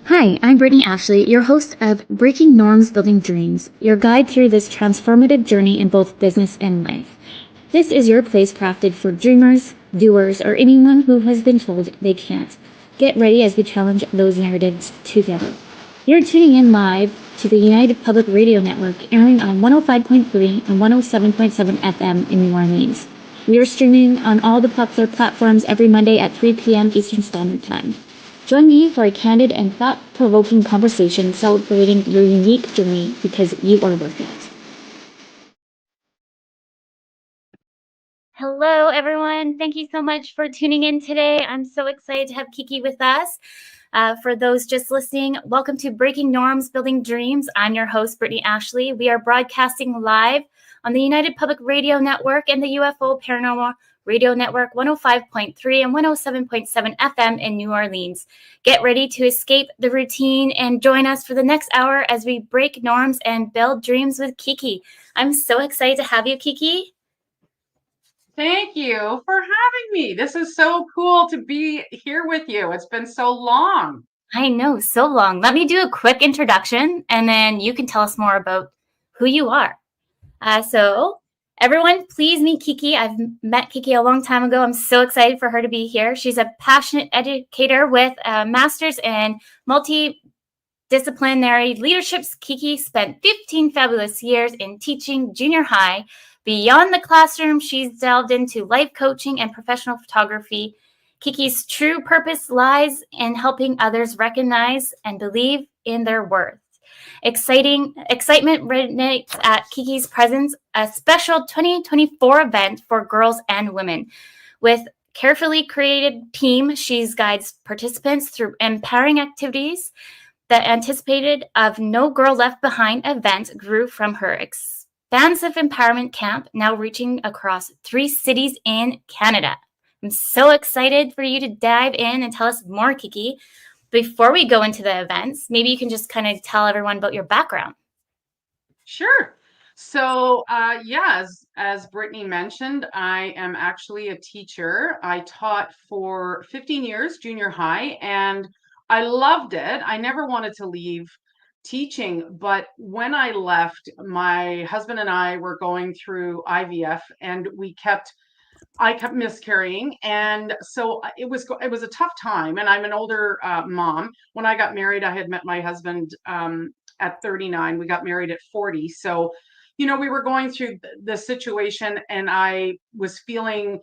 Hi, I'm Brittney Ashley, your host of Breaking Norms Building Dreams, your guide through this transformative journey in both business and life. This is your place crafted for dreamers, doers, or anyone who has been told they can't. Get ready as we challenge those narratives together. You're tuning in live to the United Public Radio Network, airing on 105.3 and 107.7 FM in New Orleans. We are streaming on all the popular platforms every Monday at 3 p.m. Eastern Standard Time. Join me for a candid and thought-provoking conversation celebrating your unique journey because you are worth it. Hello, everyone. Thank you so much for tuning in today. I'm so excited to have Kiki with us. For those just listening, welcome to Breaking Norms, Building Dreams. I'm your host, Brittney Ashley. We are broadcasting live on the United Public Radio Network and the UFO Paranormal Radio Network 105.3 and 107.7 FM in New Orleans. Get ready to escape the routine and join us for the next hour as we break norms and build dreams with Kiki. I'm so excited to have you, Kiki. Thank you for having me. This is so cool to be here with you. It's been so long. I know, so long. Let me do a quick introduction, and then you can tell us more about who you are. So everyone, please meet Kiki. I've met Kiki a long time ago. I'm so excited for her to be here. She's a passionate educator with a master's in multidisciplinary leadership. Kiki spent 15 fabulous years in teaching junior high. Beyond the classroom, she's delved into life coaching and professional photography. Kiki's true purpose lies in helping others recognize and believe in their worth. Excitement resonates at Kiki's presence, a special 2024 event for girls and women. With carefully created team, she guides participants through empowering activities. The anticipated of No Girl Left Behind event grew from her expansive empowerment camp, now reaching across 3 cities in Canada. I'm so excited for you to dive in and tell us more, Kiki. Before we go into the events, maybe you can just kind of tell everyone about your background. Sure. So, as Brittney mentioned, I am actually a teacher. I taught for 15 years junior high, and I loved it. I never wanted to leave teaching, but when I left, my husband and I were going through IVF, and I kept miscarrying, and so it was a tough time. And I'm an older mom. When I got married, I had met my husband at 39. We got married at 40. So, we were going through the situation, and I was feeling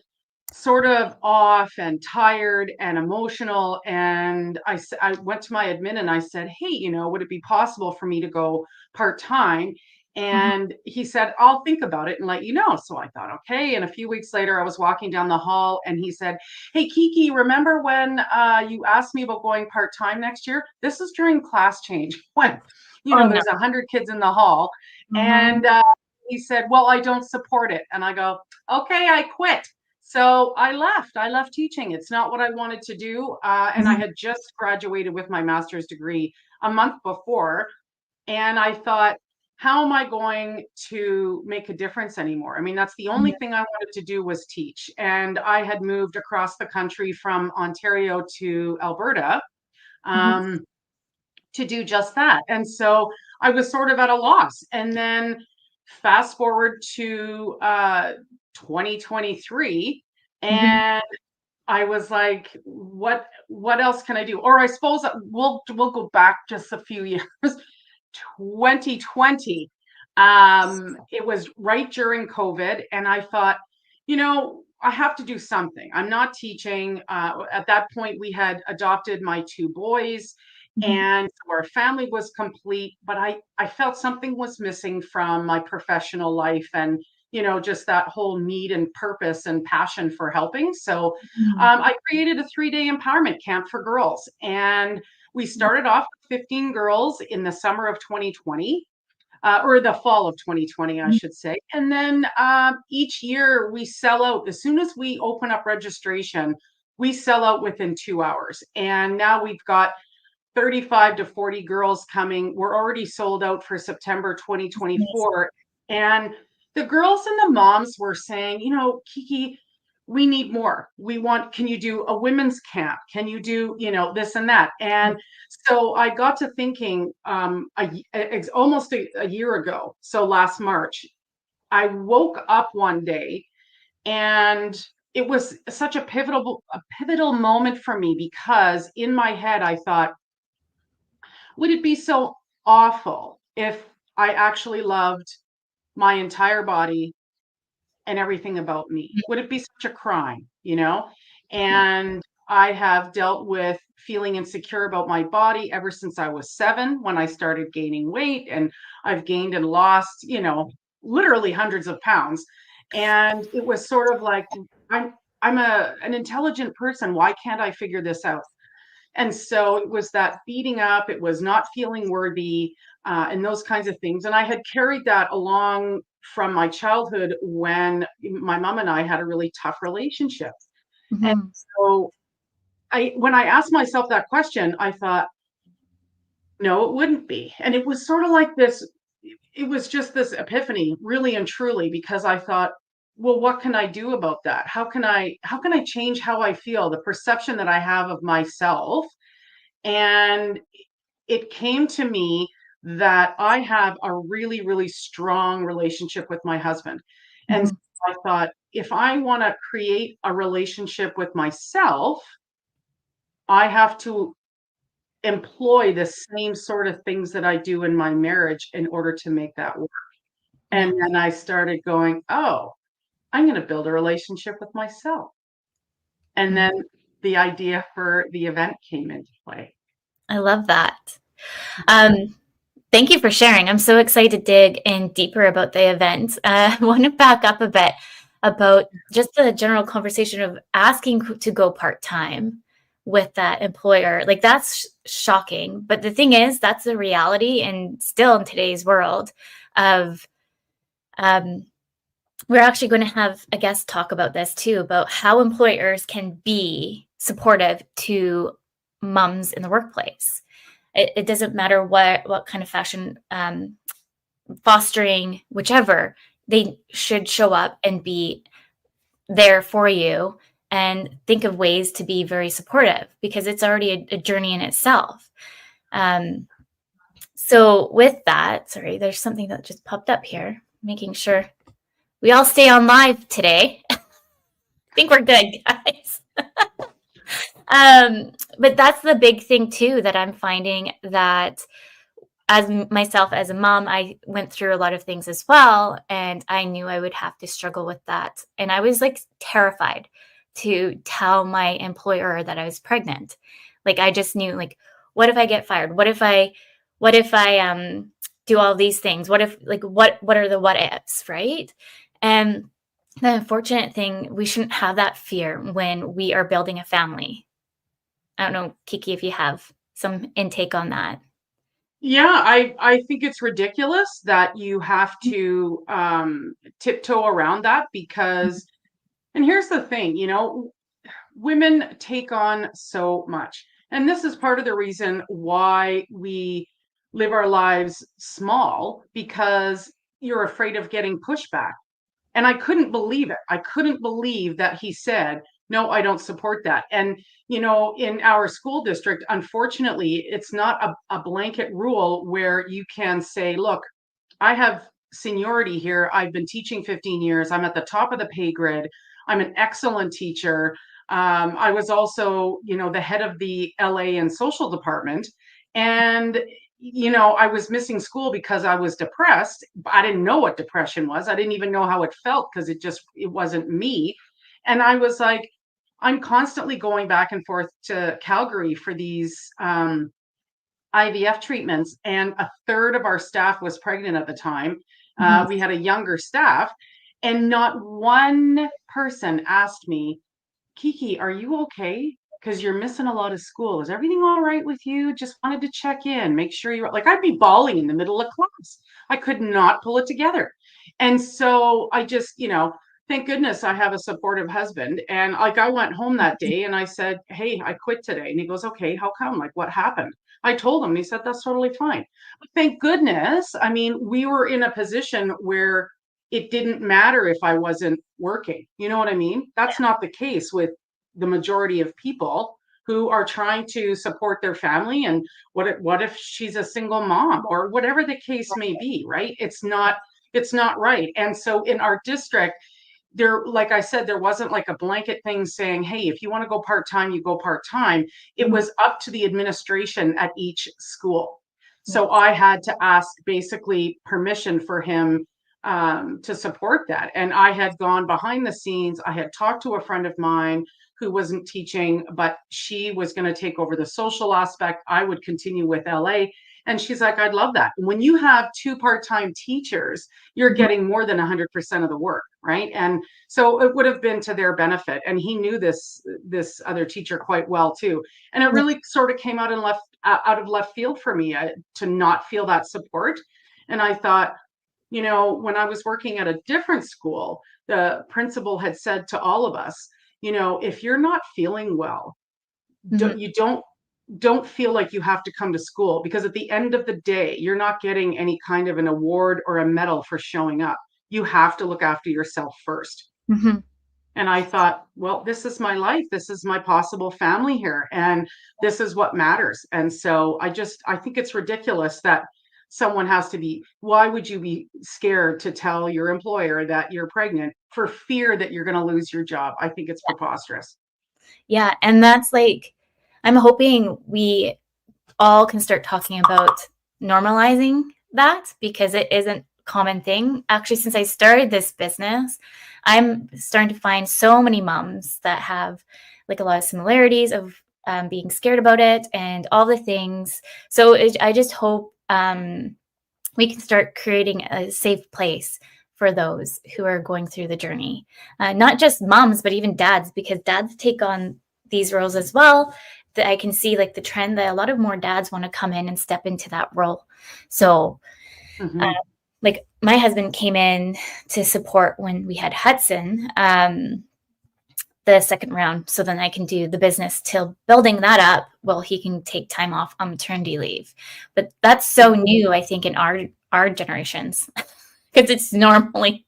sort of off and tired and emotional. And I went to my admin and I said, hey, would it be possible for me to go part time? And he said, I'll think about it and let you know. So I thought, okay. And a few weeks later, I was walking down the hall and he said, hey, Kiki, remember when you asked me about going part time next year? This is during class change when, there's 100 kids in the hall. And he said, well, I don't support it. And I go, okay, I quit. So I left teaching. It's not what I wanted to do. And I had just graduated with my master's degree a month before. And I thought, how am I going to make a difference anymore? I mean, that's the only thing I wanted to do was teach. And I had moved across the country from Ontario to Alberta to do just that. And so I was sort of at a loss. And then fast forward to 2023, and I was like, what else can I do? Or I suppose we'll go back just a few years. 2020, it was right during COVID, and I thought, I have to do something. I'm not teaching. At that point, we had adopted my 2 boys, and so our family was complete, but I felt something was missing from my professional life, and just that whole need and purpose and passion for helping. So I created a 3-day empowerment camp for girls, and we started off with 15 girls in the summer of 2020, or the fall of 2020, I should say. And then each year we sell out. As soon as we open up registration, we sell out within 2 hours. And now we've got 35 to 40 girls coming. We're already sold out for September 2024. And the girls and the moms were saying, Kiki, we need more. Can you do a women's camp? Can you do, this and that? And so I got to thinking, it's almost a year ago. So last March, I woke up one day and it was such a pivotal moment for me, because in my head, I thought, would it be so awful if I actually loved my entire body and everything about me? Would it be such a crime, Yeah. And I have dealt with feeling insecure about my body ever since I was 7, when I started gaining weight, and I've gained and lost, literally hundreds of pounds. And it was sort of like, I'm an intelligent person. Why can't I figure this out? And so it was that beating up, it was not feeling worthy, and those kinds of things. And I had carried that along from my childhood, when my mom and I had a really tough relationship. And Mhm. so when I asked myself that question, I thought, no, it wouldn't be. And it was sort of like this, it was just this epiphany, really and truly, because I thought, well, what can I do about that? How can I change how I feel, the perception that I have of myself? And it came to me that I have a really, really strong relationship with my husband. And so Mhm. I thought, if I want to create a relationship with myself, I have to employ the same sort of things that I do in my marriage in order to make that work. Yeah. And then I started going, oh, I'm going to build a relationship with myself. And then Mhm. the idea for the event came into play. I love that. Um, Thank you for sharing. I'm so excited to dig in deeper about the event. I want to back up a bit about just the general conversation of asking to go part-time with that employer. Like, that's shocking. But the thing is, that's the reality, and still in today's world of, um, we're actually going to have a guest talk about this too, about how employers can be supportive to moms in the workplace. It doesn't matter what kind of fashion, fostering, whichever, they should show up and be there for you and think of ways to be very supportive, because it's already a journey in itself. Um, so with that, sorry, there's something that just popped up here, making sure we all stay on live today. I think we're good, guys. But that's the big thing too, that I'm finding that as myself as a mom, I went through a lot of things as well, and I knew I would have to struggle with that. And I was like terrified to tell my employer that I was pregnant. Like, I just knew, like, what if I get fired? What if I do all these things? What if, like, what are the what ifs, right? And the unfortunate thing, we shouldn't have that fear when we are building a family. I don't know, Kiki, if you have some intake on that. Yeah, I think it's ridiculous that you have to tiptoe around that, because, and here's the thing, women take on so much. And this is part of the reason why we live our lives small, because you're afraid of getting pushback. And I couldn't believe it. I couldn't believe that he said, no, I don't support that. And, in our school district, unfortunately, it's not a blanket rule where you can say, look, I have seniority here. I've been teaching 15 years. I'm at the top of the pay grid. I'm an excellent teacher. I was also, the head of the LA and social department. And I was missing school because I was depressed. I didn't know what depression was. I didn't even know how it felt, because it wasn't me. And I was like, I'm constantly going back and forth to Calgary for these IVF treatments, and a third of our staff was pregnant at the time. Mhm. We had a younger staff, and not one person asked me, Kiki, are you okay? Because you're missing a lot of school. Is everything all right with you? Just wanted to check in, make sure you're like, I'd be bawling in the middle of class. I could not pull it together. And so I just, thank goodness I have a supportive husband. And like, I went home that day and I said, hey, I quit today. And he goes, okay, how come? Like, what happened? I told him, and he said, that's totally fine. But thank goodness. I mean, we were in a position where it didn't matter if I wasn't working. You know what I mean? That's not the case with the majority of people who are trying to support their family. And what if she's a single mom or whatever the case may be, right? It's not right. And so in our district, there, like I said, there wasn't like a blanket thing saying, hey, if you want to go part-time, you go part-time. It Mhm. was up to the administration at each school. Yeah. So I had to ask basically permission for him to support that. And I had gone behind the scenes. I had talked to a friend of mine who wasn't teaching, but she was going to take over the social aspect. I would continue with LA. And she's like, I'd love that. When you have two part-time teachers, you're Mhm. getting more than 100% of the work, right? And so it would have been to their benefit. And he knew this other teacher quite well too. And it Yeah. really sort of came out of left field for me to not feel that support. And I thought, when I was working at a different school, the principal had said to all of us, if you're not feeling well, Mhm. don't feel like you have to come to school, because at the end of the day, you're not getting any kind of an award or a medal for showing up. You have to look after yourself first. Mhm. And I thought, well, this is my life. This is my possible family here. And this is what matters. And so I think it's ridiculous that someone has to why would you be scared to tell your employer that you're pregnant for fear that you're going to lose your job? I think it's preposterous. Yeah, and that's like, I'm hoping we all can start talking about normalizing that, because it isn't a common thing. Actually, since I started this business, I'm starting to find so many moms that have like a lot of similarities of being scared about it and all the things. So I just hope we can start creating a safe place for those who are going through the journey. Not just moms, but even dads, because dads take on these roles as well. That I can see like the trend that a lot of more dads want to come in and step into that role. So, uh, Mhm. like my husband came in to support when we had Hudson, the second round, so then I can do the business till building that up. Well, he can take time off on maternity leave, but that's so new, I think, in our generations, because it's normally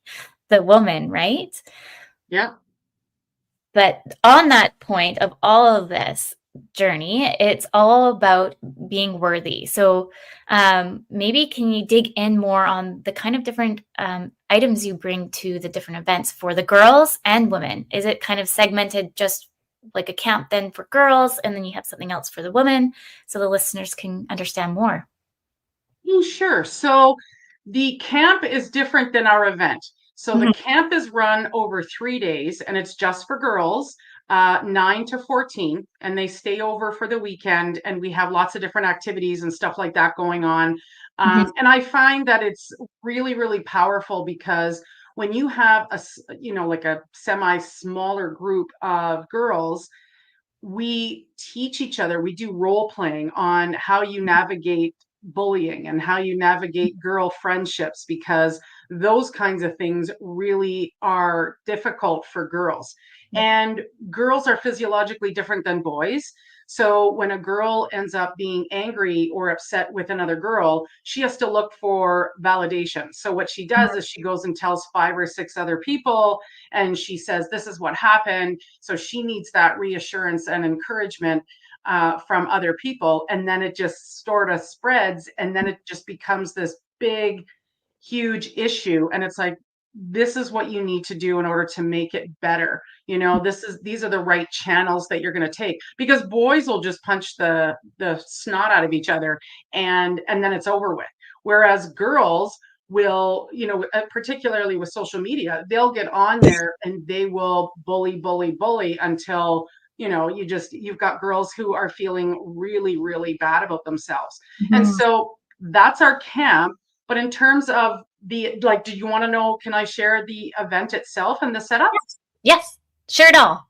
the woman, right? Yeah. But on that point of all of this journey, it's all about being worthy. So maybe can you dig in more on the kind of different items you bring to the different events for the girls and women? Is it kind of segmented just like a camp then for girls, and then you have something else for the women, so the listeners can understand more? Sure. So the camp is different than our event. So the Mhm. camp is run over 3 days, and it's just for girls, 9 to 14, and they stay over for the weekend. And we have lots of different activities and stuff like that going on. Mhm. And I find that it's really, really powerful, because when you have like a semi smaller group of girls, we teach each other, we do role playing on how you navigate bullying and how you navigate girl friendships, because those kinds of things really are difficult for girls. Yeah. And girls are physiologically different than boys. So when a girl ends up being angry or upset with another girl, she has to look for validation. So what she does is she goes and tells 5 or 6 other people, and she says, this is what happened. So she needs that reassurance and encouragement from other people. And then it just sort of spreads. And then it just becomes this big, huge issue. And it's like, this is what you need to do in order to make it better. These are the right channels that you're going to take, because boys will just punch the snot out of each other, and then it's over with. Whereas girls will, particularly with social media, they'll get on there and they will bully, bully, bully until, you've got girls who are feeling really, really bad about themselves. And Mhm. so that's our camp. But in terms of do you want to know, can I share the event itself and the setup? Yes. Yes, sure it all.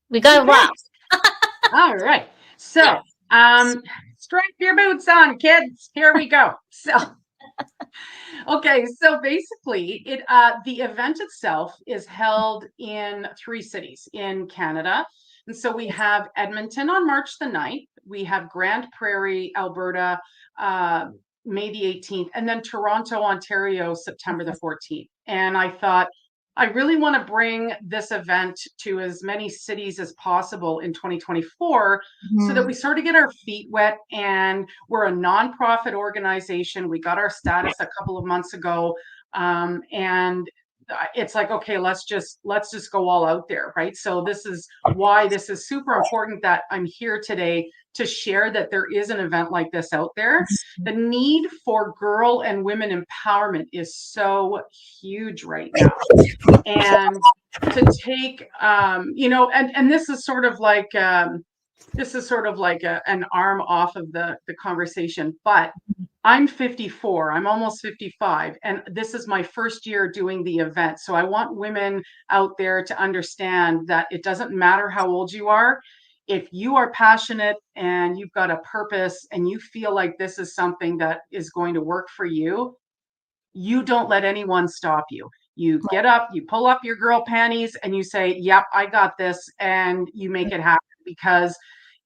We got a while. Okay. All right. So, strap your boots on, kids. Here we go. So, okay. So basically, the event itself is held in 3 cities in Canada. And so we have Edmonton on March the 9th. We have Grande Prairie, Alberta, May the 18th, and then Toronto, Ontario, September the 14th. And I thought, I really want to bring this event to as many cities as possible in 2024 so that we sort of get our feet wet. And we're a nonprofit organization. We got our status a couple of months ago. And it's like, okay, let's just go all out there, right? So this is why this is super important that I'm here today to share that there is an event like this out there. The need for girl and women empowerment is so huge right now. And to take, and this is sort of like, an arm off of the conversation, but I'm 54, I'm almost 55, and this is my first year doing the event. So I want women out there to understand that it doesn't matter how old you are. If you are passionate and you've got a purpose and you feel like this is something that is going to work for you, you don't let anyone stop you. You get up, you pull up your girl panties, and you say, yep, I got this, and you make it happen, because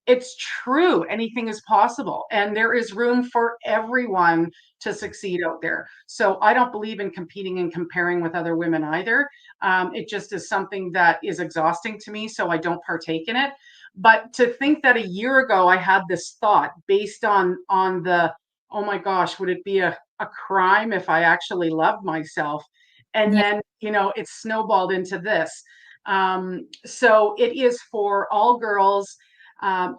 it's true. Anything is possible, and there is room for everyone to succeed out there. So I don't believe in competing and comparing with other women either. It just is something that is exhausting to me, so I don't partake in it. But to think that a year ago I had this thought based on the, oh my gosh, would it be a crime if I actually loved myself? And then, it snowballed into this. So it is for all girls 8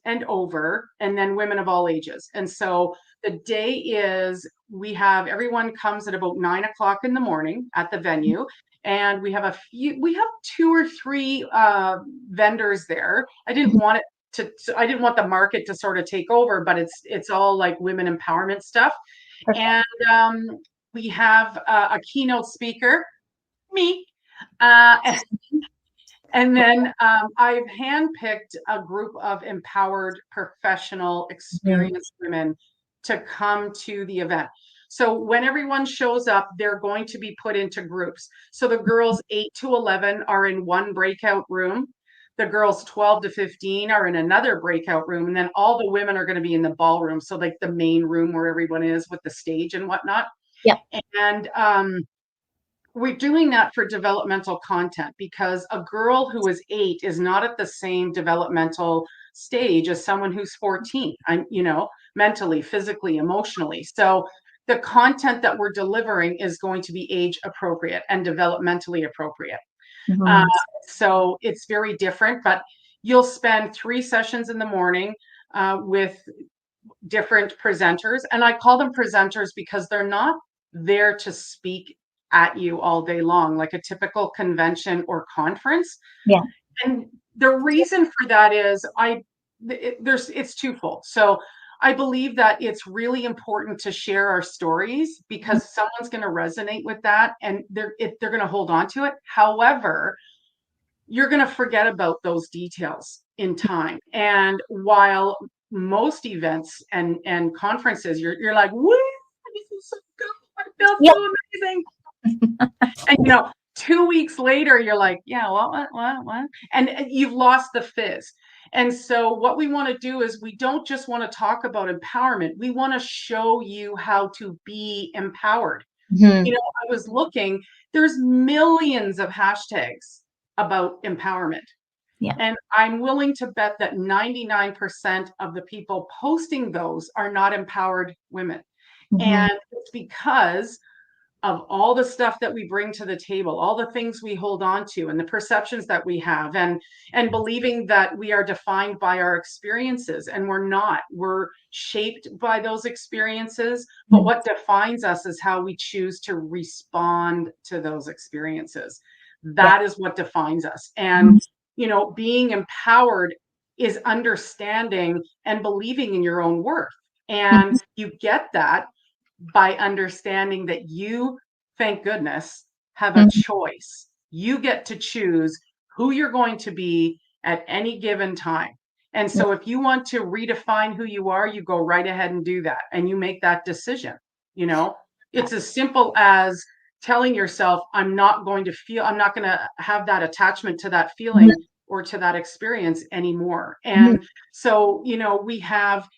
and over, and then women of all ages. And so the day is, we have everyone comes at about 9 o'clock in the morning at the venue. And we have 2 or 3 vendors there. I didn't want the market to sort of take over, but it's all like women empowerment stuff. Perfect. And we have a keynote speaker, me. And then I've handpicked a group of empowered, professional, experienced women to come to the event. So when everyone shows up, they're going to be put into groups. So the girls 8 to 11 are in one breakout room. The girls 12 to 15 are in another breakout room. And then all the women are going to be in the ballroom. So like the main room where everyone is with the stage and whatnot. Yeah. And we're doing that for developmental content, because a girl who is 8 is not at the same developmental stage as someone who's 14. I'm, mentally, physically, emotionally. So the content that we're delivering is going to be age appropriate and developmentally appropriate. So it's very different, but you'll spend 3 sessions in the morning with different presenters. And I call them presenters because they're not there to speak at you all day long like a typical convention or conference. Yeah. And the reason for that is it's twofold. So I believe that it's really important to share our stories, because someone's going to resonate with that, and they're going to hold on to it. However, you're going to forget about those details in time. And while most events and conferences, you're like, woo, this is so good. I feel so amazing. And 2 weeks later, you're like, yeah, what? And you've lost the fizz. And so what we want to do is, we don't just want to talk about empowerment. We want to show you how to be empowered. I was looking, there's millions of hashtags about empowerment. Yeah. And I'm willing to bet that 99% of the people posting those are not empowered women. And it's because of all the stuff that we bring to the table, all the things we hold on to, and the perceptions that we have, and believing that we are defined by our experiences, and we're not. We're shaped by those experiences, but what defines us is how we choose to respond to those experiences. That is what defines us. And being empowered is understanding and believing in your own worth. And you get that by understanding that you, thank goodness, have a choice. You get to choose who you're going to be at any given time. And so if you want to redefine who you are, you go right ahead and do that. And you make that decision. It's as simple as telling yourself, I'm not going to have that attachment to that feeling or to that experience anymore. And so, we have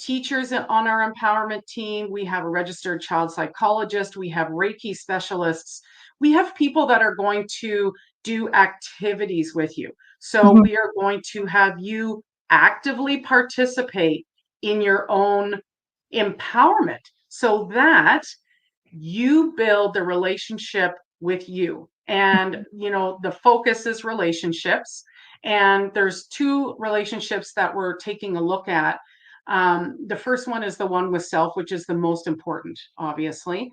teachers on our empowerment team. We have a registered child psychologist. We have Reiki specialists. We have people that are going to do activities with you. So we are going to have you actively participate in your own empowerment so that you build the relationship with you. And, the focus is relationships. And there's two relationships that we're taking a look at. The first one is the one with self, which is the most important, obviously.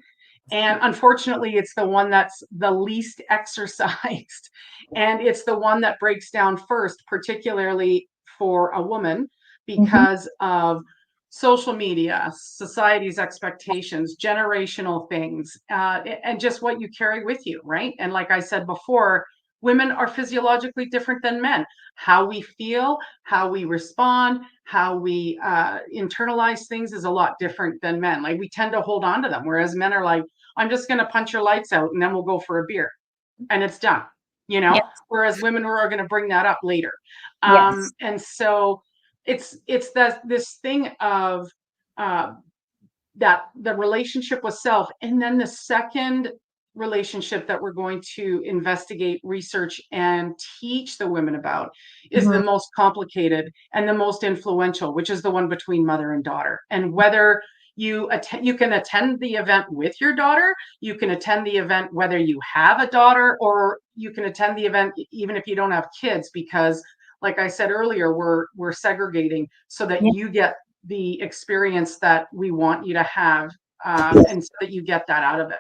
And unfortunately, it's the one that's the least exercised. And it's the one that breaks down first, particularly for a woman, because of social media, society's expectations, generational things, and just what you carry with you, right? And like I said before, women are physiologically different than men. How we feel, how we respond, how we internalize things is a lot different than men. Like we tend to hold on to them, whereas men are like, I'm just going to punch your lights out and then we'll go for a beer and it's done, Yes. whereas women are going to bring that up later. Yes. And so it's this thing of that the relationship with self. And then the second relationship that we're going to investigate, research, and teach the women about is the most complicated and the most influential, which is the one between mother and daughter. And whether you can attend the event with your daughter, you can attend the event whether you have a daughter, or you can attend the event even if you don't have kids, because like I said earlier, we're segregating so that you get the experience that we want you to have, and so that you get that out of it.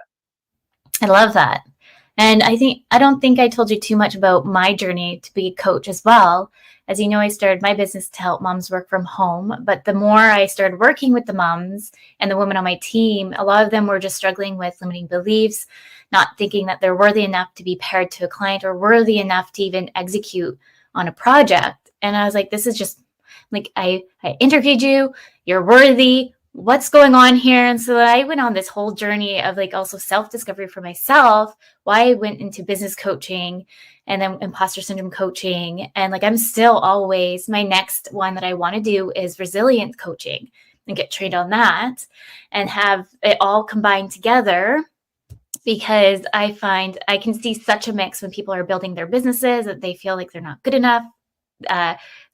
I love that. And I don't think I told you too much about my journey to be a coach as well. As you know, I started my business to help moms work from home. But the more I started working with the moms and the women on my team, a lot of them were just struggling with limiting beliefs, not thinking that they're worthy enough to be paired to a client or worthy enough to even execute on a project. And I was like, this is just like, I interviewed you, you're worthy. What's going on here? And so I went on this whole journey of like also self-discovery for myself, why I went into business coaching and then imposter syndrome coaching. And like, I'm still always, my next one that I want to do is resilience coaching and get trained on that and have it all combined together, because I find I can see such a mix when people are building their businesses that they feel like they're not good enough.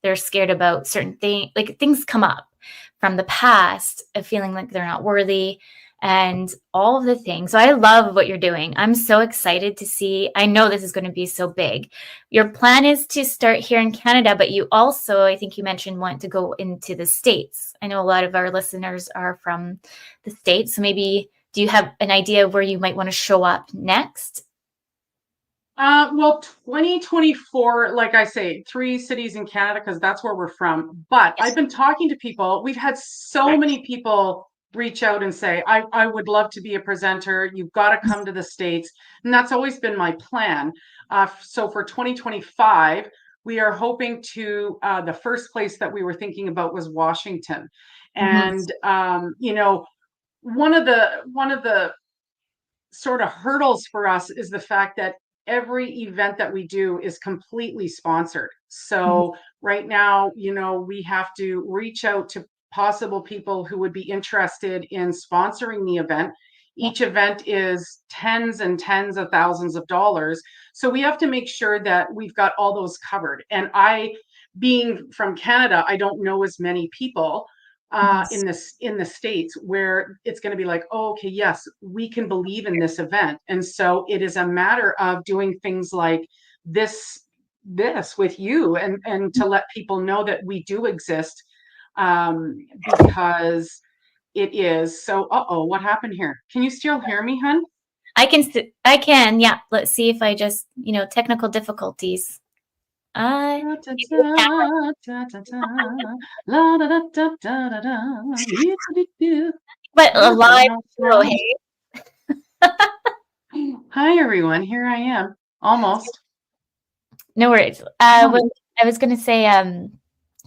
They're scared about certain things, like things come up from the past of feeling like they're not worthy and all of the things. So I love what you're doing. I'm so excited to see. I know this is going to be so big. Your plan is to start here in Canada, but you also, I think you mentioned, want to go into the States. I know a lot of our listeners are from the States. So maybe, do you have an idea of where you might want to show up next? Well, 2024, like I say, 3 cities in Canada, because that's where we're from. But I've been talking to people. We've had so many people reach out and say, I would love to be a presenter. You've got to come to the States. And that's always been my plan. So for 2025, we are hoping to, the first place that we were thinking about was Washington. And, one of the sort of hurdles for us is the fact that every event that we do is completely sponsored. So right now, we have to reach out to possible people who would be interested in sponsoring the event. Each event is tens and tens of thousands of dollars. So we have to make sure that we've got all those covered. And being from Canada, I don't know as many people in the States where it's going to be like, oh, okay, yes, we can believe in this event. And so it is a matter of doing things like this with you, and to let people know that we do exist, because it is so. What happened here? Can you still hear me, hun? I can. Yeah. Let's see if I just, technical difficulties. Da, da, da, da, da, da. La, da, da, da, da, da, da. You, do, do. But a That's live right. show, hey? Hi, everyone. Here I am. Almost. No worries. What I was going to say,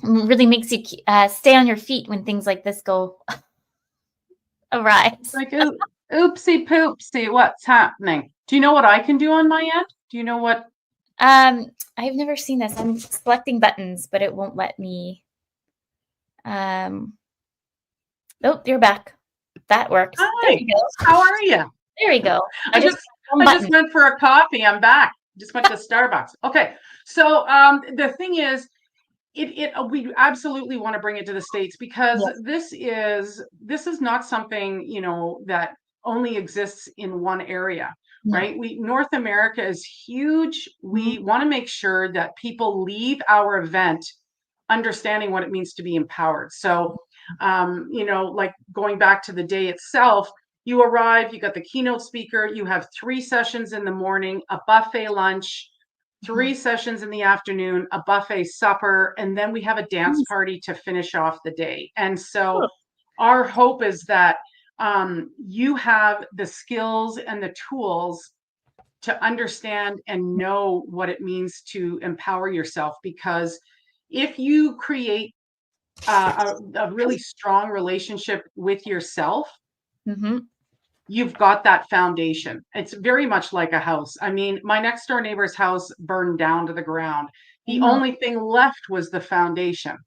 really makes you stay on your feet when things like this go awry. Like, oopsie poopsie, what's happening? Do you know what I can do on my end? Do you know what? I've never seen this. I'm selecting buttons, but it won't let me. Nope, you're back. That works. There Hi, you go. how are you? There we go. I I just just one I just button. went for a coffee. I'm back. Just went to Starbucks. Okay. So the thing is, we absolutely want to bring it to the States because Yes. this is not something, that only exists in one area, No. right? North America is huge. Mhm. We want to make sure that people leave our event understanding what it means to be empowered. So, like going back to the day itself, you arrive, you got the keynote speaker, you have 3 sessions in the morning, a buffet lunch, Mhm. 3 sessions in the afternoon, a buffet supper, and then we have a dance Nice. party to finish off the day. And so Cool. our hope is that you have the skills and the tools to understand and know what it means to empower yourself. Because if you create a really strong relationship with yourself, Mhm. you've got that foundation. It's very much like a house. I mean, my next door neighbor's house burned down to the ground. Oh, The no. only thing left was the foundation.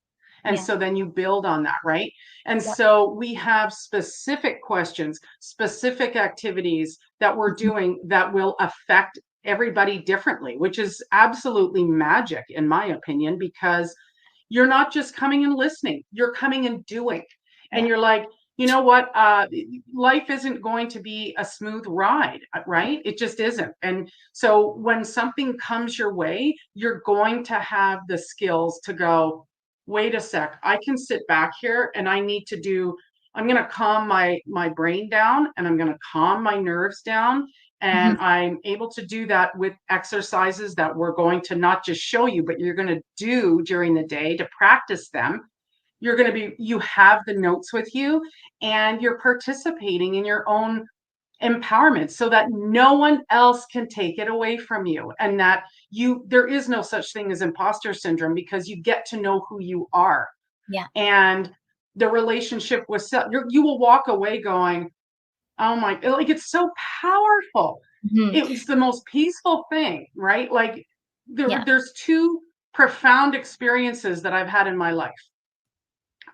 And Yeah. so then you build on that, right? And Yeah. so we have specific questions, specific activities that we're Mhm. doing that will affect everybody differently, which is absolutely magic, in my opinion, because you're not just coming and listening, you're coming and doing. And Yeah. you're like, you know what? Life isn't going to be a smooth ride, right? It just isn't. And so when something comes your way, you're going to have the skills to go, wait a sec, I can sit back here and I'm going to calm my brain down, and I'm going to calm my nerves down. Mhm. And I'm able to do that with exercises that we're going to not just show you, but you're going to do during the day to practice them. You have the notes with you, and you're participating in your own empowerment so that no one else can take it away from you. And that there is no such thing as imposter syndrome, because you get to know who you are. Yeah. And the relationship with self, you will walk away going, oh my, like, it's so powerful. Mhm. It was the most peaceful thing, right? Like, Yeah. there's two profound experiences that I've had in my life.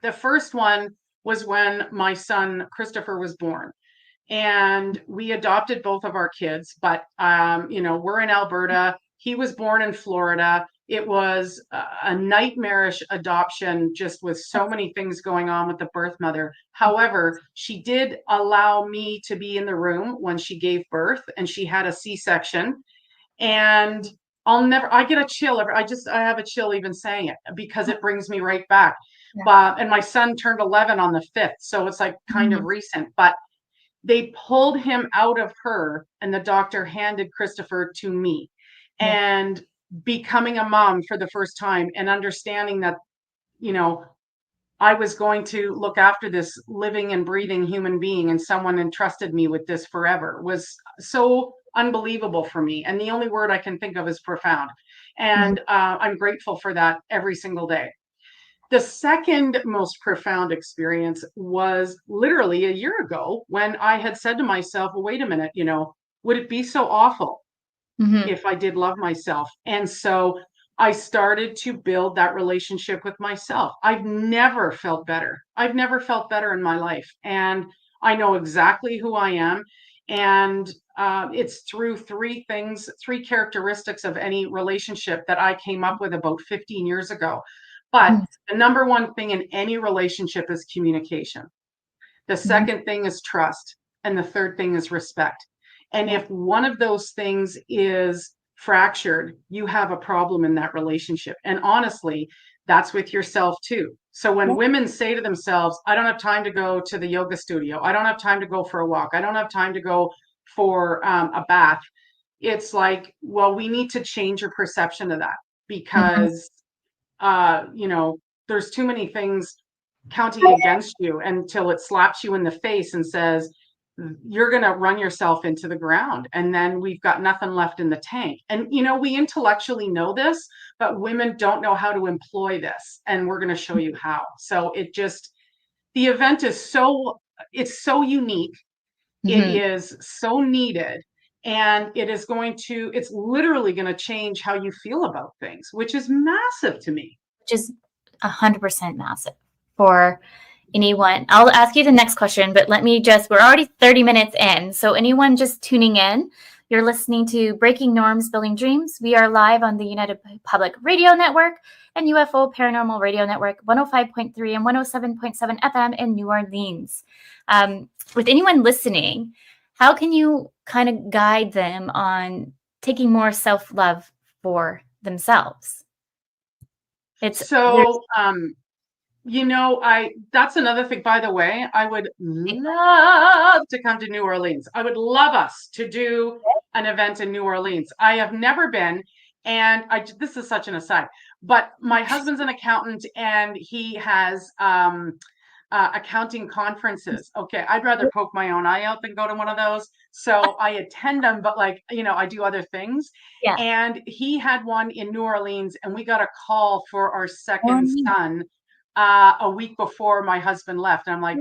The first one was when my son Christopher was born, and we adopted both of our kids. But we're in Alberta. He was born in Florida. It was a nightmarish adoption, just with so many things going on with the birth mother. However, she did allow me to be in the room when she gave birth, and she had a C-section. And I get a chill. I have a chill even saying it, because it brings me right back. Yeah. But, and my son turned 11 on the 5th. So it's like kind of Mhm. recent, but they pulled him out of her, and the doctor handed Christopher to me. Yeah. And becoming a mom for the first time, and understanding that, you know, I was going to look after this living and breathing human being, and someone entrusted me with this forever, was so unbelievable for me. And the only word I can think of is profound. Mhm. And I'm grateful for that every single day. The second most profound experience was literally a year ago, when I had said to myself, well, wait a minute, would it be so awful Mhm. if I did love myself? And so I started to build that relationship with myself. I've never felt better. I've never felt better in my life. And I know exactly who I am. And it's through three characteristics of any relationship that I came up with about 15 years ago. But Mhm. the number one thing in any relationship is communication. The Mhm. second thing is trust. And the third thing is respect. And Yeah. if one of those things is fractured, you have a problem in that relationship. And honestly, that's with yourself too. So when Yeah. women say to themselves, I don't have time to go to the yoga studio, I don't have time to go for a walk, I don't have time to go for a bath, it's like, well, we need to change your perception of that. Mhm. Because there's too many things counting against you, until it slaps you in the face and says, you're going to run yourself into the ground, and then we've got nothing left in the tank. And we intellectually know this, but women don't know how to employ this, and we're going to show you how. So the event is it's so unique, it Mhm. is so needed, and it's literally going to change how you feel about things, which is massive to me. Which is 100% massive for Anyone, I'll ask you the next question, but we're already 30 minutes in. So anyone just tuning in, you're listening to Breaking Norms, Building Dreams. We are live on the United Public Radio Network and UFO Paranormal Radio Network, 105.3 and 107.7 FM in New Orleans. With anyone listening, how can you kind of guide them on taking more self-love for themselves? That's another thing, by the way. I would love to come to New Orleans. I would love us to do an event in New Orleans. I have never been, and this is such an aside, but my husband's an accountant and he has accounting conferences. Okay, I'd rather poke my own eye out than go to one of those. So I attend them, but I do other things. Yeah. And he had one in New Orleans, and we got a call for our second son a week before my husband left. And I'm like,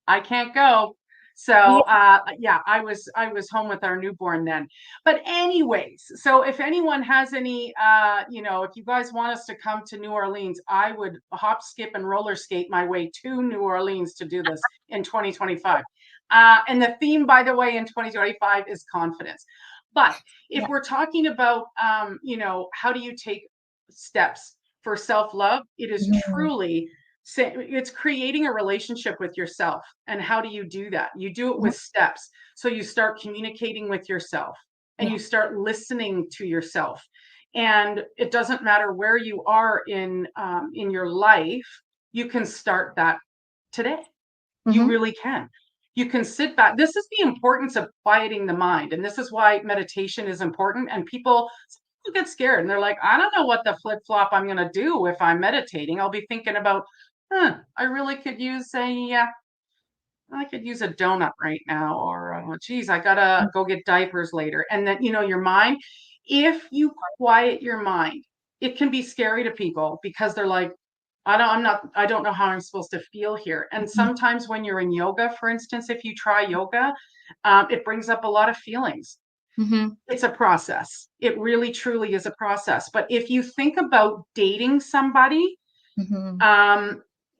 I can't go. So I was home with our newborn then. But anyways, so if anyone has any, if you guys want us to come to New Orleans, I would hop, skip, and roller skate my way to New Orleans to do this in 2025. And the theme, by the way, in 2025 is confidence. But if we're talking about, how do you take steps for self-love? It is truly, it's creating a relationship with yourself. And how do you do that? You do it with steps. So you start communicating with yourself and you start listening to yourself. And it doesn't matter where you are in your life, you can start that today. You really can. You can sit back. This is the importance of quieting the mind. And this is why meditation is important. And people get scared and they're like, I don't know what the flip flop I'm going to do if I'm meditating. I'll be thinking about, I really could use I could use a donut right now, or geez, I gotta go get diapers later. And then, your mind, if you quiet your mind, it can be scary to people because they're like, I don't know how I'm supposed to feel here. And sometimes when you're in yoga, for instance, if you try yoga, it brings up a lot of feelings. It's a process. It really, truly is a process. But if you think about dating somebody,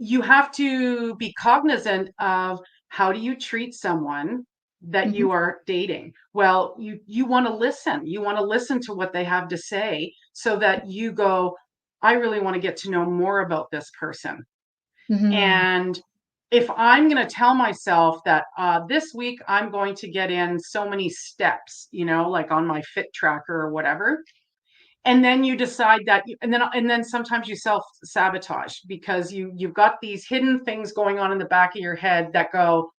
you have to be cognizant of how do you treat someone that you are dating. Well, you want to listen. You want to listen to what they have to say so that you go, I really want to get to know more about this person. And if I'm going to tell myself that this week I'm going to get in so many steps, like on my fit tracker or whatever, and then you decide that, and then sometimes you self-sabotage because you've got these hidden things going on in the back of your head that go,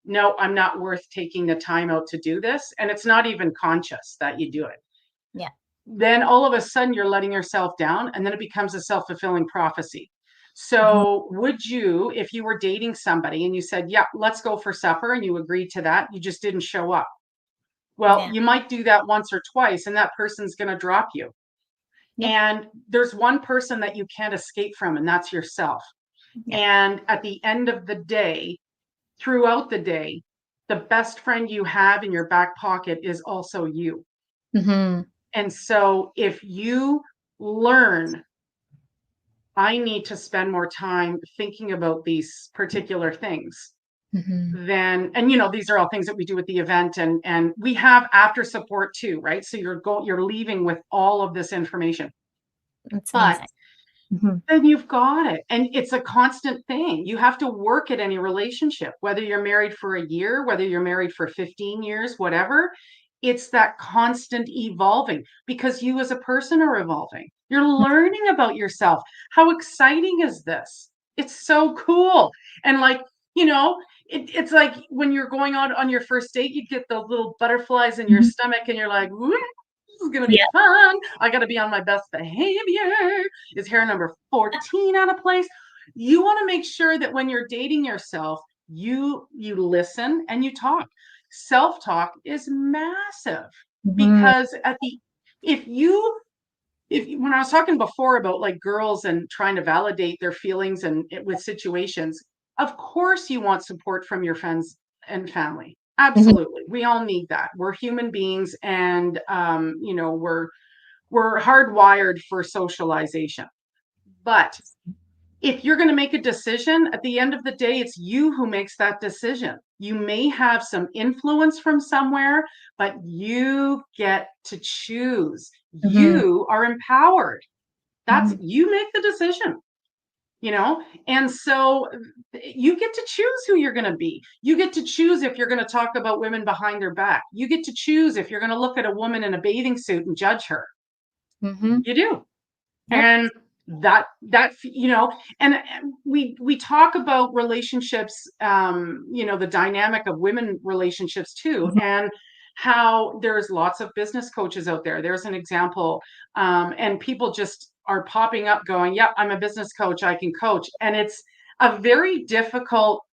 no, I'm not worth taking the time out to do this. And it's not even conscious that you do it. Yeah. Then all of a sudden you're letting yourself down, and then it becomes a self-fulfilling prophecy. So would you, if you were dating somebody and you said, yeah, let's go for supper, and you agreed to that, you just didn't show up. Well, you might do that once or twice, and that person's going to drop you. And there's one person that you can't escape from, and that's yourself. And at the end of the day, throughout the day, the best friend you have in your back pocket is also you. And so if you learn, I need to spend more time thinking about these particular things, then, and these are all things that we do at the event, and we have after support too, right? So you're leaving with all of this information. That's but amazing. then you've got it. And it's a constant thing. You have to work at any relationship, whether you're married for a year, whether you're married for 15 years, whatever. It's that constant evolving because you as a person are evolving. You're learning about yourself. How exciting is this? It's so cool. And it's like when you're going out on your first date, you get the little butterflies in your stomach and you're like, this is going to be fun. I got to be on my best behavior. Is hair number 14 out of place? You want to make sure that when you're dating yourself, you listen and you talk. Self-talk is massive because when I was talking before about like girls and trying to validate their feelings and with situations, of course you want support from your friends and family. Absolutely. We all need that. We're human beings, and we're hardwired for socialization. But if you're going to make a decision, at the end of the day, it's you who makes that decision. You may have some influence from somewhere, but you get to choose. Mhm. You are empowered. That's, Mhm. you make the decision, you know? And so you get to choose who you're going to be. You get to choose if you're going to talk about women behind their back. You get to choose if you're going to look at a woman in a bathing suit and judge her. Mhm. You do. Yep. And that you know, and we talk about relationships, you know, the dynamic of women relationships too, Mhm. and how there's lots of business coaches out there. There's an example, and people just are popping up going, yeah, I'm a business coach, I can coach. And it's a very difficult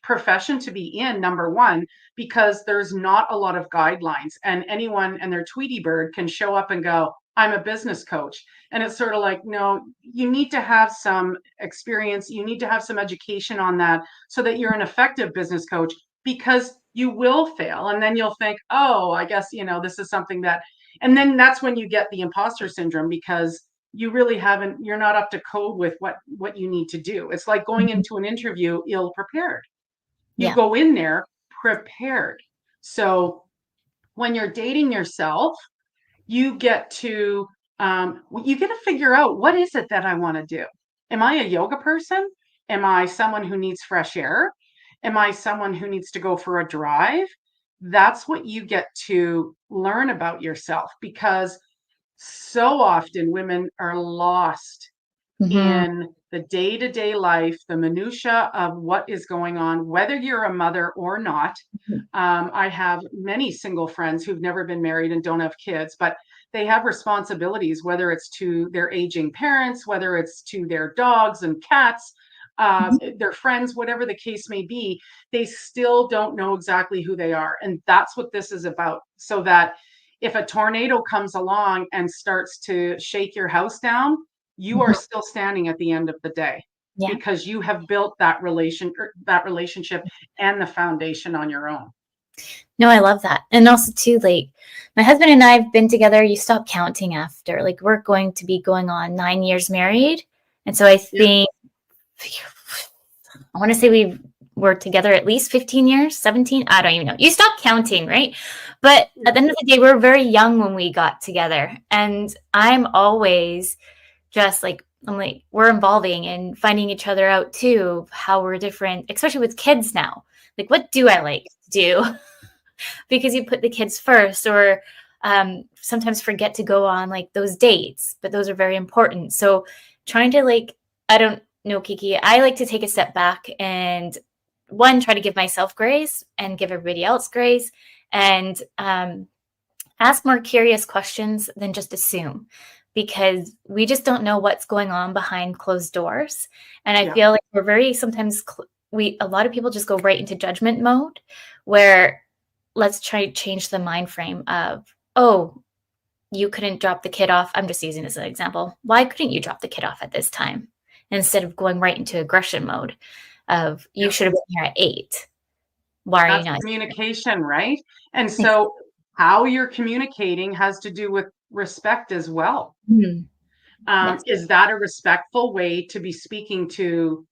profession to be in, number one, because there's not a lot of guidelines, and anyone and their Tweety bird can show up and go, I'm a business coach. And it's sort of like, no, you need to have some experience. You need to have some education on that so that you're an effective business coach, because you will fail. And then you'll think, oh, I guess, you know, this is something that, and then that's when you get the imposter syndrome, because you really haven't, you're not up to code with what you need to do. It's like going Mhm. into an interview ill prepared. You Yeah. go in there prepared. So when you're dating yourself, you get to you get to figure out, what is it that I want to do? Am I a yoga person? Am I someone who needs fresh air? Am I someone who needs to go for a drive? That's what you get to learn about yourself, because so often women are lost Mhm. in the day-to-day life, the minutia of what is going on, whether you're a mother or not. Mhm. I have many single friends who've never been married and don't have kids, but they have responsibilities, whether it's to their aging parents, whether it's to their dogs and cats, Mhm. their friends, whatever the case may be. They still don't know exactly who they are. And that's what this is about. So that if a tornado comes along and starts to shake your house down, you are Mhm. still standing at the end of the day, Yeah. because you have built that that relationship and the foundation on your own. No, I love that. And also too, like my husband and I have been together, you stop counting after. Like we're going to be going on 9 years married. And so I Yeah. think I want to say we were together at least 15 years, 17. I don't even know. You stop counting, right? But at the end of the day, we were very young when we got together. And I'm always just like, I'm like, we're evolving and finding each other out too, how we're different, especially with kids now. Like, what do I like to do? Because you put the kids first, or sometimes forget to go on like those dates, but those are very important. So trying to like, I don't know, Kiki, I like to take a step back and one, try to give myself grace and give everybody else grace, and ask more curious questions than just assume, because we just don't know what's going on behind closed doors. And I Yeah. feel like we're very sometimes we a lot of people just go right into judgment mode, where let's try to change the mind frame of, oh, you couldn't drop the kid off. I'm just using this as an example. Why couldn't you drop the kid off at this time? Instead of going right into aggression mode of, you Yeah. should have been here at 8. Why are you That's not communication, right? And here? so how you're communicating has to do with respect as well. Mhm. Yes. Is that a respectful way to be speaking to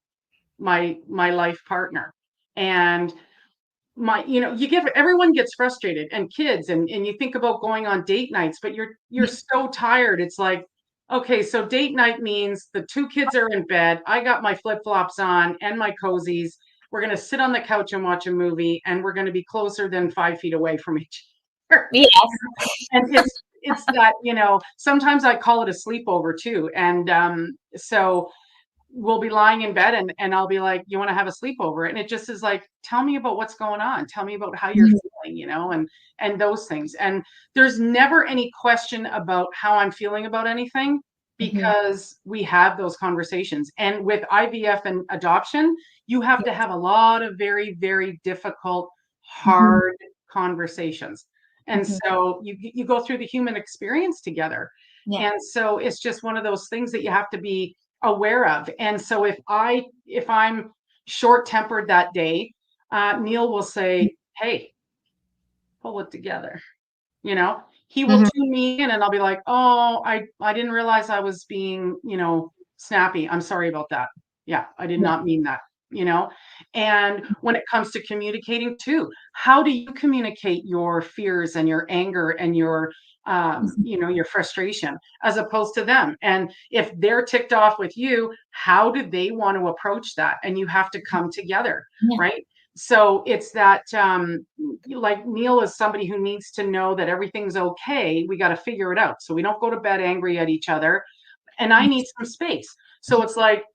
my life partner? And my, you know, you give, everyone gets frustrated, and kids, and you think about going on date nights, but you're so tired. It's like, okay, so date night means the two kids are in bed, I got my flip-flops on and my cozies, we're going to sit on the couch and watch a movie, and we're going to be closer than 5 feet away from each other. Yes. And it's that, you know, sometimes I call it a sleepover too. And so we'll be lying in bed, and I'll be like, you want to have a sleepover? And it just is like, tell me about what's going on. Tell me about how you're Mhm. feeling, you know, and those things. And there's never any question about how I'm feeling about anything, Mhm. because we have those conversations. And with IVF and adoption, you have to Yes. have a lot of very, very difficult, Mhm. hard conversations. And Mhm. so you go through the human experience together. Yeah. And so it's just one of those things that you have to be aware of. And so if I'm short tempered that day, Neil will say, "Hey, pull it together." You know, he will Mhm. tune me in, and I'll be like, "Oh, I didn't realize I was being, you know, snappy. I'm sorry about that. Yeah, I did not mean that, you know? And when it comes to communicating too, how do you communicate your fears and your anger and your, your frustration as opposed to them? And if they're ticked off with you, how do they want to approach that? And you have to come together, Yeah. right? So it's that, like Neil is somebody who needs to know that everything's okay. We got to figure it out. So we don't go to bed angry at each other. And I need some space. So it's like,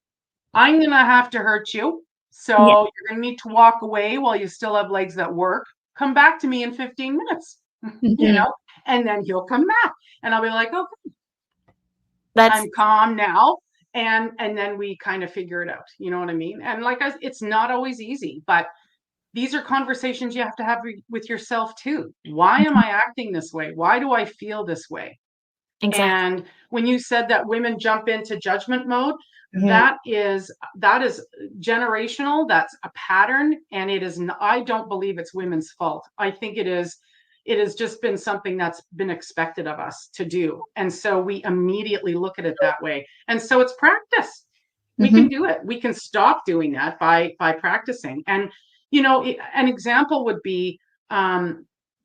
I'm going to have to hurt you. So Yeah. you're going to need to walk away while you still have legs that work. Come back to me in 15 minutes, Mhm. and then he'll come back. And I'll be like, okay, That's I'm calm now. And then we kind of figure it out. You know what I mean? And it's not always easy, but these are conversations you have to have with yourself too. Why am I acting this way? Why do I feel this way? exactly. And when you said that women jump into judgment mode, Mhm. that is generational. That's a pattern, and I don't believe it's women's fault. I think it has just been something that's been expected of us to do. And so we immediately look at it that way. And so it's practice. We can Mhm. do it. We can stop doing that by practicing. And an example would be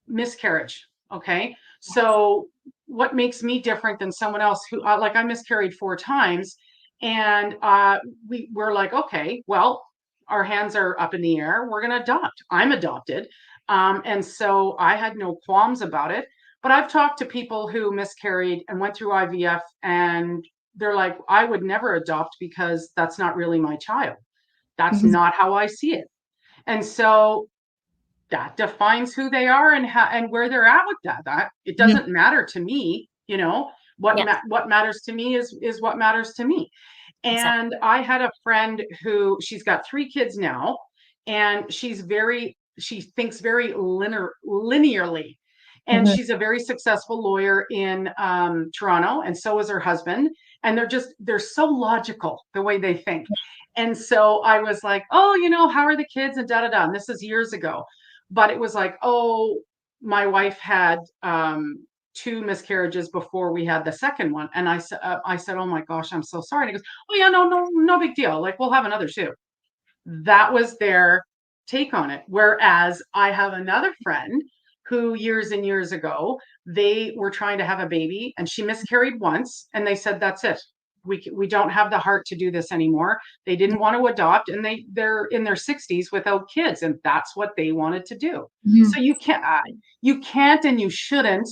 miscarriage. Okay. So what makes me different than someone else who like I miscarried 4 times, and we're like, okay, well, our hands are up in the air. We're going to adopt. I'm adopted. And so I had no qualms about it. But I've talked to people who miscarried and went through IVF, and they're like, I would never adopt because that's not really my child. That's Mhm. not how I see it. And so that defines who they are and how and where they're at with that it Mhm. doesn't matter to me. Yes. What matters to me is what matters to me. Exactly. And I had a friend who she's got 3 kids now, and she thinks very linearly. And Mhm. she's a very successful lawyer in Toronto, and so is her husband. And they're so logical the way they think. And so I was like, oh, how are the kids and da da da. And this is years ago, but it was like, oh, my wife had 2 miscarriages before we had the second one. And I said, oh my gosh, I'm so sorry. And he goes, oh yeah, no big deal. Like we'll have another too. That was their take on it. Whereas I have another friend who years and years ago, they were trying to have a baby and she miscarried once, and they said, that's it. We don't have the heart to do this anymore. They didn't want to adopt, and they're in their 60s without kids, and that's what they wanted to do. So Mhm. you can't and you shouldn't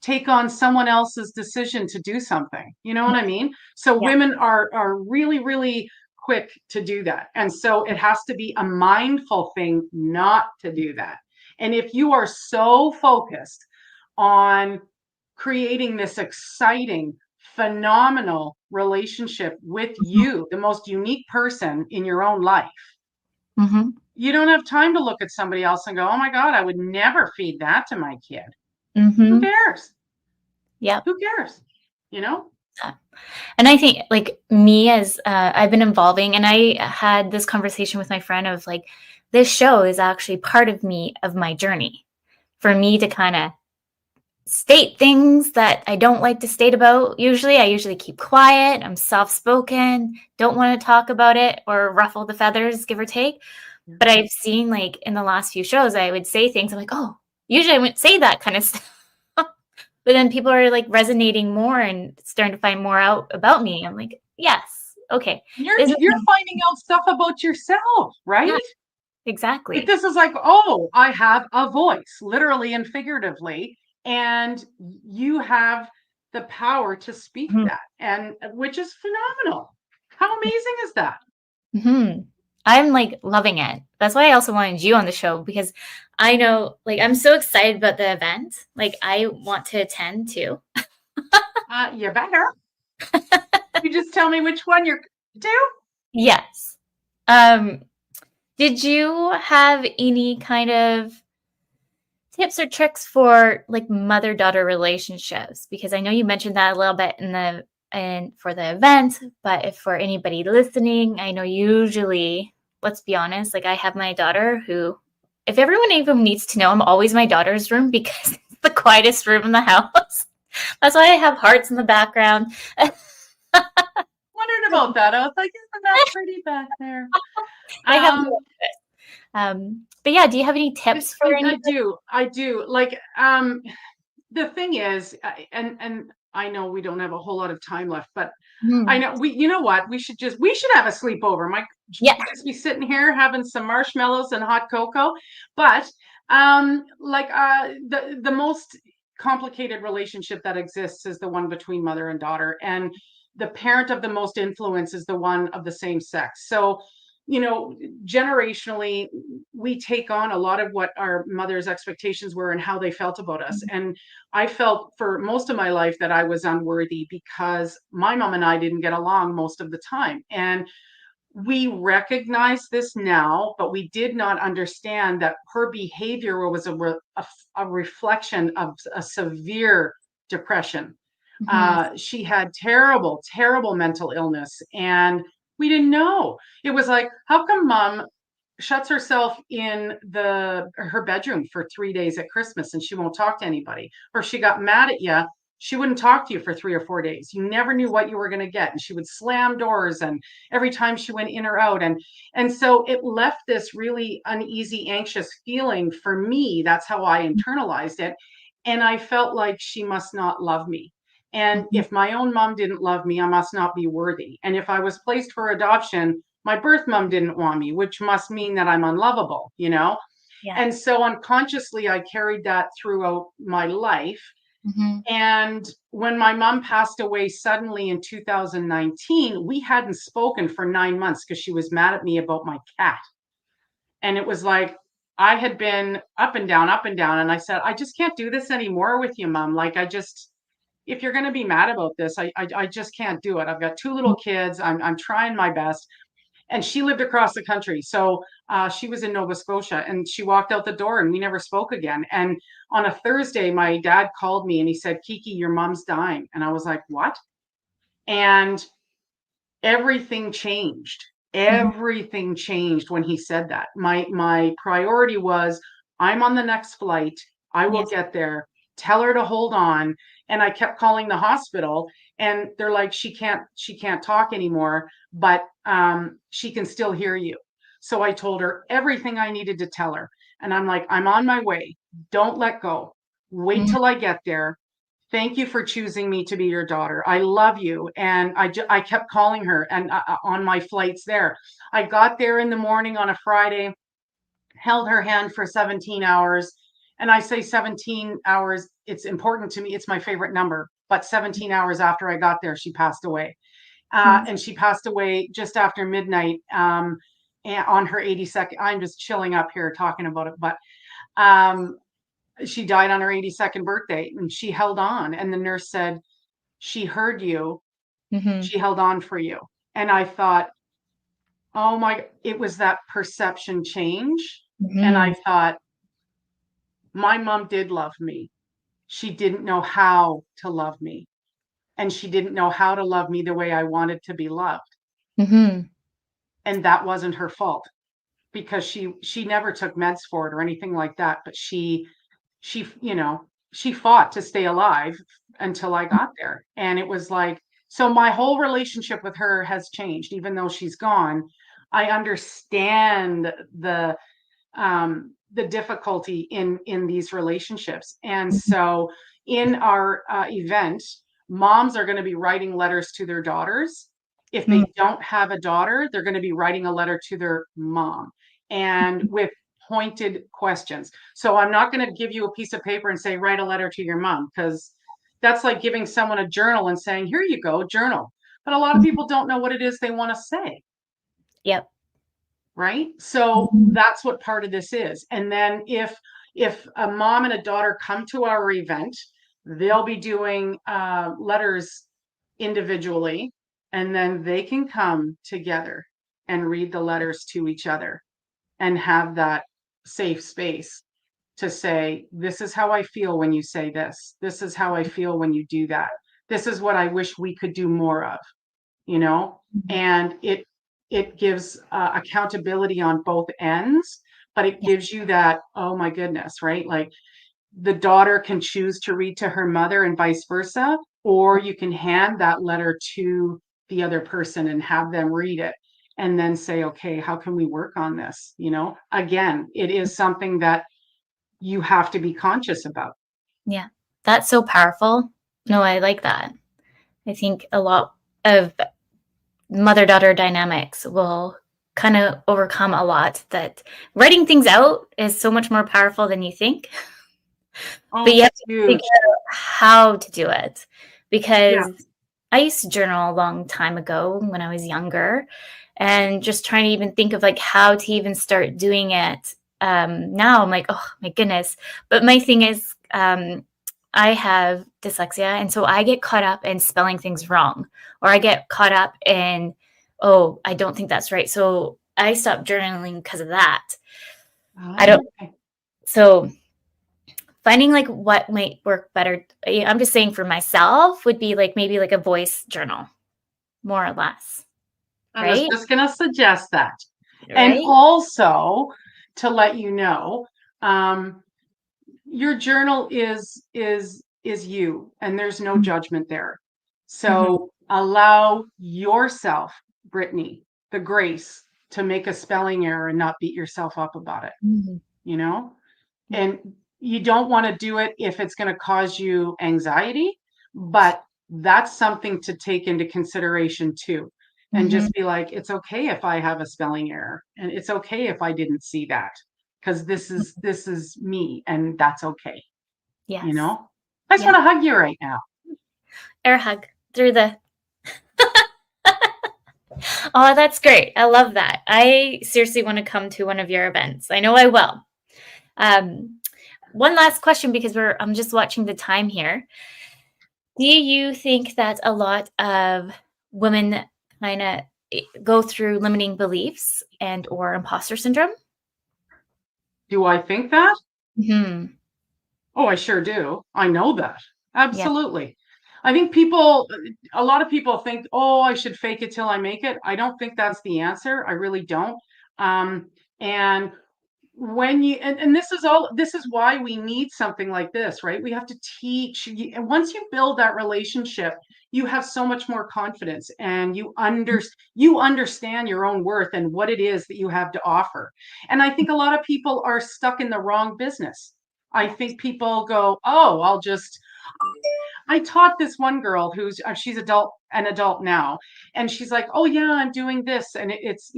take on someone else's decision to do something. You know what I mean? So Yeah. women are really, really quick to do that. And so it has to be a mindful thing not to do that. And if you are so focused on creating this exciting, phenomenal relationship with Mhm. you, the most unique person in your own life, Mhm. you don't have time to look at somebody else and go, oh my God, I would never feed that to my kid. Who Mhm. cares? Yep. Who cares? You know? And I think like me as I've been evolving, and I had this conversation with my friend of like, this show is actually part of me, of my journey, for me to kind of state things that I don't like to state about. I usually keep quiet. I'm soft spoken, don't want to talk about it or ruffle the feathers, give or take. But I've seen like in the last few shows, I would say things. I'm like, oh, usually I wouldn't say that kind of stuff. But then people are like resonating more and starting to find more out about me. I'm like, yes, okay. You're This is you're finding out stuff about yourself, right? yeah, Like exactly. this is like, oh, I have a voice, literally and figuratively, and you have the power to speak Mhm. that, and which is phenomenal. How amazing is that? Mhm. I'm like loving it. That's why I also wanted you on the show, because I know like I'm so excited about the event. Like I want to attend too. You better. You just tell me which one you're to. Yes. Um, did you have any kind of tips or tricks for like mother-daughter relationships? Because I know you mentioned that a little bit in the and for the event, but if for anybody listening, I know usually, let's be honest, like I have my daughter who, if everyone even needs to know, I'm always my daughter's room because it's the quietest room in the house. That's why I have hearts in the background. about that. I was like, isn't that pretty back there? I have Um, but yeah, do you have any tips for I anybody? do. I do. Like, the thing is, and I know we don't have a whole lot of time left, but I Mhm. know you know what? We should have a sleepover. Mike, Yeah. just be sitting here having some marshmallows and hot cocoa. But like the most complicated relationship that exists is the one between mother and daughter, and the parent of the most influence is the one of the same sex. So, you know, generationally, we take on a lot of what our mother's expectations were and how they felt about us. And I felt for most of my life that I was unworthy because my mom and I didn't get along most of the time. And we recognize this now, but we did not understand that her behavior was a reflection of a severe depression. Mhm. She had terrible, terrible mental illness, and we didn't know. It was like, how come mom shuts herself in her bedroom for 3 days at Christmas and she won't talk to anybody? Or she got mad at you, she wouldn't talk to you for 3 or 4 days. You never knew what you were going to get, and she would slam doors and every time she went in or out, and so it left this really uneasy, anxious feeling for me. That's how I internalized it, and I felt like she must not love me. And Mhm. if my own mom didn't love me, I must not be worthy. And if I was placed for adoption, my birth mom didn't want me, which must mean that I'm unlovable, you know? Yeah. And so unconsciously, I carried that throughout my life. Mhm. And when my mom passed away suddenly in 2019, we hadn't spoken for 9 months because she was mad at me about my cat. And it was like, I had been up and down, up and down. And I said, I just can't do this anymore with you, mom. Like, if you're going to be mad about this, I just can't do it. I've got two little kids. I'm trying my best, and she lived across the country. So she was in Nova Scotia, and she walked out the door and we never spoke again. And on a Thursday, my dad called me and he said, Kiki, your mom's dying. And I was like, what? And everything changed. Mhm. Everything changed when he said that. My priority was, I'm on the next flight. I will Yes. get there. Tell her to hold on. And I kept calling the hospital, and they're like, she can't talk anymore, but she can still hear you. So I told her everything I needed to tell her. And I'm like, I'm on my way. Don't let go. Wait Mhm. till I get there. Thank you for choosing me to be your daughter. I love you. And I kept calling her, and on my flights there. I got there in the morning on a Friday, held her hand for 17 hours. And I say 17 hours, it's important to me. It's my favorite number. But 17 hours after I got there, she passed away. Mhm. And she passed away just after midnight, on her 82nd. I'm just chilling up here talking about it. But um, she died on her 82nd birthday, and she held on. And the nurse said, she heard you, Mhm. she held on for you. And I thought, oh my, it was that perception change. And I Mhm. thought, my mom did love me. She didn't know how to love me. And she didn't know how to love me the way I wanted to be loved. Mhm. And that wasn't her fault, because she never took meds for it or anything like that. But she fought to stay alive until I got there. And it was like, so my whole relationship with her has changed. Even though she's gone, I understand the difficulty in these relationships. And so in our event, moms are going to be writing letters to their daughters. If Mhm. they don't have a daughter, they're going to be writing a letter to their mom, and with pointed questions. So I'm not going to give you a piece of paper and say, write a letter to your mom, because that's like giving someone a journal and saying, here you go, journal. But a lot of Mhm. people don't know what it is they want to say. Yep. Right? So Mhm. that's what part of this is. And then if a mom and a daughter come to our event, they'll be doing letters individually, and then they can come together and read the letters to each other and have that safe space to say, this is how I feel when you say this. This is how I feel when you do that. This is what I wish we could do more of, you know. Mhm. And it gives accountability on both ends, but it Yeah. gives you that, oh my goodness, right? Like, the daughter can choose to read to her mother and vice versa, or you can hand that letter to the other person and have them read it and then say, okay, how can we work on this? Again, it is something that you have to be conscious about. Yeah. That's so powerful. No, I like that. I think a lot of mother-daughter dynamics will kind of overcome a lot, that writing things out is so much more powerful than you think. But Oh, you have to huge. figure out how to do it, Yeah. because I used to journal a long time ago when I was younger, and just trying to even think of like how to even start doing it. Now I'm like, oh my goodness. But my thing is, I have dyslexia, and so I get caught up in spelling things wrong, or I get caught up in, oh, I don't think that's right. So I stopped journaling because of that. I don't. Okay. So finding like what might work better. I'm just saying for myself would be like maybe like a voice journal, more or less, I was right? just going to suggest that. And Right? also to let you know, um, your journal is you, and there's no judgment there. Mm-hmm. So allow yourself, Brittney, the grace to make a spelling error and not beat yourself up about it, Mm-hmm. you know? Yeah. And you don't want to do it if it's going to cause you anxiety, but that's something to take into consideration too. And Mm-hmm. just be like, it's okay if I have a spelling error, and it's okay if I didn't see that, because this is me, and that's okay. you Yes. know I just Yeah. want to hug you right now. Air hug through the. Oh, that's great. I love that. I seriously want to come to one of your events. I know I will. Um, One last question, because I'm just watching the time here. Do you think that a lot of women kind of go through limiting beliefs and or imposter syndrome? Do I think that? Hmm. Oh, I sure do. I know that. Yeah. Absolutely. I think a lot of people think, oh, I should fake it till I make it. I don't think that's the answer. I really don't. And when you and this is why we need something like this, right? We have to teach and once you build that relationship, you have so much more confidence, and you understand your own worth and what it is that you have to offer. And I think a lot of people are stuck in the wrong business. I think people go, oh, I taught this one girl who's she's an adult now, and she's like, oh yeah, I'm doing this, and it's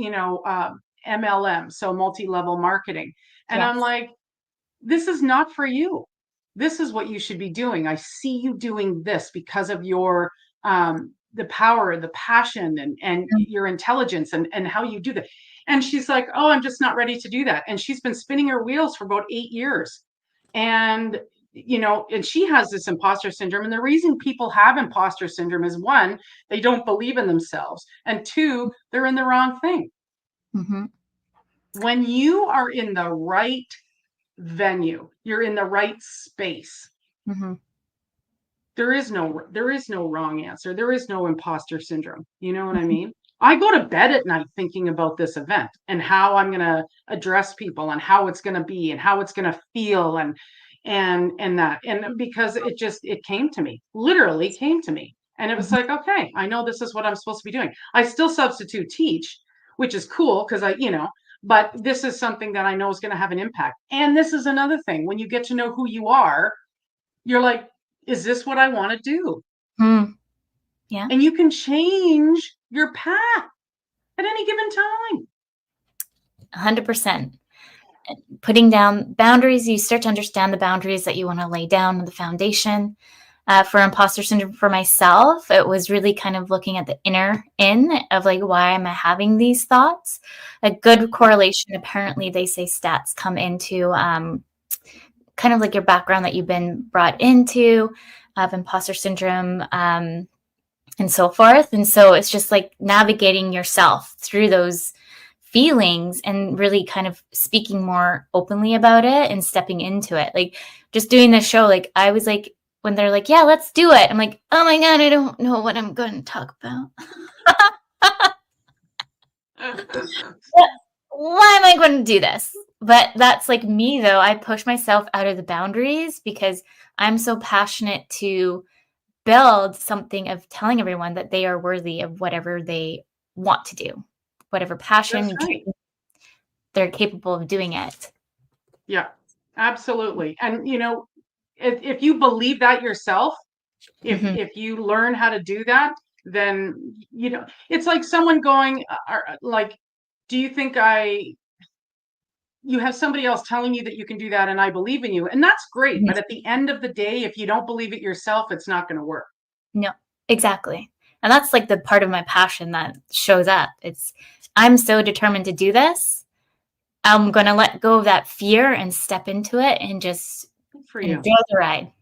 MLM, so multi-level marketing. And I'm Yes. like, this is not for you. This is what you should be doing. I see you doing this because of your the power, the passion, and your intelligence, and how you do that. And she's like, oh, I'm just not ready to do that. And she's been spinning her wheels for about 8 years. And and she has this imposter syndrome. And the reason people have imposter syndrome is, one, they don't believe in themselves, and two, they're in the wrong thing. Mm-hmm. When you are in the right venue, you're in the right space, Mm-hmm. there is no wrong answer, there is no imposter syndrome. You know what I mean? I go to bed at night thinking about this event and how I'm going to address people and how it's going to be and how it's going to feel, and that, and because it came to me, literally came to me, and it was like, okay, I know this is what I'm supposed to be doing. I still substitute teach, which is cool because but this is something that I know is going to have an impact. And this is another thing, when you get to know who you are, you're like, is this what I want to do? Mm. Yeah. And you can change your path at any given time. 100%. Putting down boundaries, you start to understand the boundaries that you want to lay down, the foundation. For imposter syndrome for myself, it was really kind of looking at the inner in of like, why am I having these thoughts? A good correlation, apparently, they say stats come into kind of like your background that you've been brought into of imposter syndrome, and so forth. And so it's just like navigating yourself through those feelings and really kind of speaking more openly about it and stepping into it. Like just doing this show, like I was like, when they're like, yeah, let's do it, I'm like, oh my God, I don't know what I'm going to talk about. Why am I going to do this? But that's like me, though. I push myself out of the boundaries because I'm so passionate to build something of telling everyone that they are worthy of whatever they want to do, whatever passion, That's right. dream, they're capable of doing it. Yeah, absolutely. And if you believe that yourself, Mhm. if you learn how to do that, then it's like someone going, like, do you think you have somebody else telling you that you can do that and I believe in you, and that's great. Mhm. But at the end of the day, if you don't believe it yourself, it's not going to work. No, exactly. And that's like the part of my passion that shows up. It's I'm so determined to do this. I'm going to let go of that fear and step into it and just Good for enjoy you. the ride.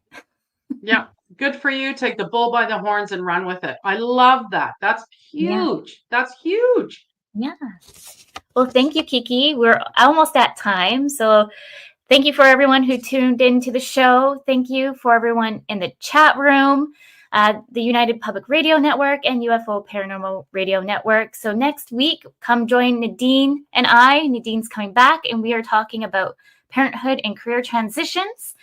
Yeah, good for you. Take the bull by the horns and run with it. I love that. That's Yeah. huge. That's huge. Yeah. Well, thank you, Kiki. We're almost at time. So thank you for everyone who tuned into the show. Thank you for everyone in the chat room, the United Public Radio Network and UFO Paranormal Radio Network. So next week, come join Nadine and I. Nadine's coming back, and we are talking about parenthood and career transitions.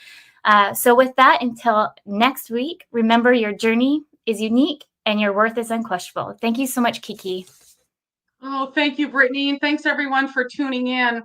So with that, until next week, remember your journey is unique and your worth is unquestionable. Thank you so much, Kiki. Oh, thank you, Brittney. And thanks everyone for tuning in.